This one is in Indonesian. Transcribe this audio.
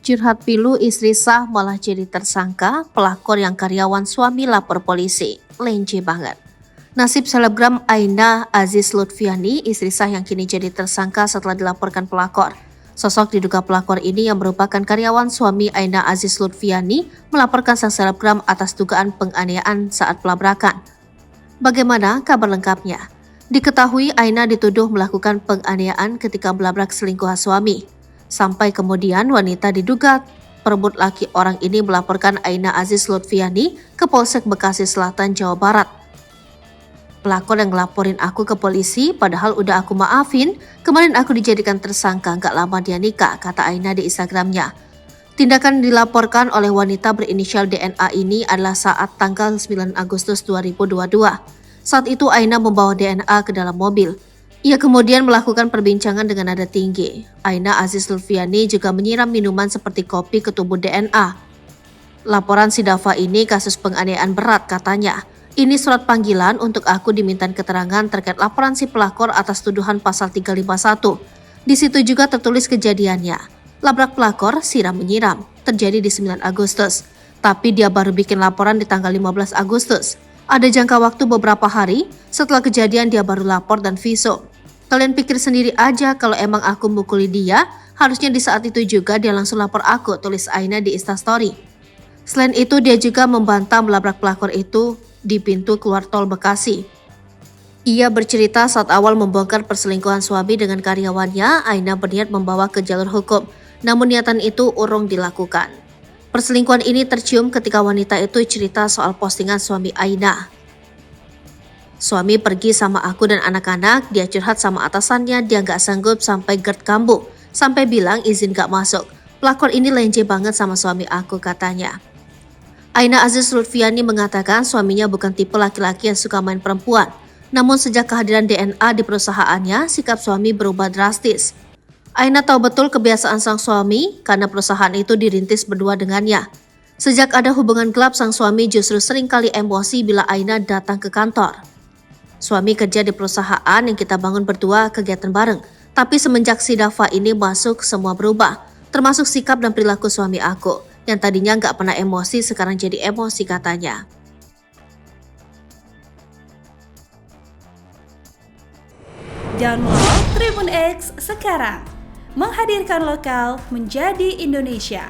Curhat pilu istri sah malah jadi tersangka, pelakor yang karyawan suami lapor polisi. Lenje banget. Nasib selebgram Aina Aziz Lutfiani, istri sah yang kini jadi tersangka setelah dilaporkan pelakor. Sosok diduga pelakor ini yang merupakan karyawan suami Aina Aziz Lutfiani melaporkan sang selebgram atas dugaan penganiayaan saat pelabrakan. Bagaimana kabar lengkapnya? Diketahui Aina dituduh melakukan penganiayaan ketika melabrak selingkuhan suami. Sampai kemudian wanita diduga perebut laki orang ini melaporkan Aina Aziz Lutfiani ke Polsek Bekasi Selatan, Jawa Barat. Pelakor yang ngelaporin aku ke polisi padahal udah aku maafin, kemarin aku dijadikan tersangka gak lama dia nikah, kata Aina di Instagramnya. Tindakan dilaporkan oleh wanita berinisial DNA ini adalah saat tanggal 9 Agustus 2022. Saat itu Aina membawa DNA ke dalam mobil. Ia kemudian melakukan perbincangan dengan nada tinggi. Aina Aziz Lutfiani juga menyiram minuman seperti kopi ke tubuh DNA. Laporan si Dava ini kasus penganiayaan berat katanya. Ini surat panggilan untuk aku dimintain keterangan terkait laporan si pelakor atas tuduhan pasal 351. Di situ juga tertulis kejadiannya. Labrak pelakor, siram menyiram. Terjadi di 9 Agustus. Tapi dia baru bikin laporan di tanggal 15 Agustus. Ada jangka waktu beberapa hari, setelah kejadian dia baru lapor dan visum. Kalian pikir sendiri aja kalau emang aku mukuli dia, harusnya di saat itu juga dia langsung lapor aku, tulis Aina di Instastory. Selain itu dia juga membantah melabrak pelakor itu di pintu keluar tol Bekasi. Ia bercerita saat awal membongkar perselingkuhan suami dengan karyawannya, Aina berniat membawa ke jalur hukum, namun niatan itu urung dilakukan. Perselingkuhan ini tercium ketika wanita itu cerita soal postingan suami Aina. Suami pergi sama aku dan anak-anak, dia curhat sama atasannya, dia gak sanggup sampai GERD kambuh, sampai bilang izin gak masuk. Pelakor ini lenje banget sama suami aku, katanya. Aina Aziz Lutfiani mengatakan suaminya bukan tipe laki-laki yang suka main perempuan. Namun sejak kehadiran DNA di perusahaannya, sikap suami berubah drastis. Aina tahu betul kebiasaan sang suami karena perusahaan itu dirintis berdua dengannya. Sejak ada hubungan gelap, sang suami justru sering kali emosi bila Aina datang ke kantor. Suami kerja di perusahaan yang kita bangun berdua kegiatan bareng. Tapi semenjak si Dava ini masuk, semua berubah. Termasuk sikap dan perilaku suami aku. Yang tadinya gak pernah emosi, sekarang jadi emosi, katanya. Download Tribun X sekarang. Menghadirkan lokal menjadi Indonesia.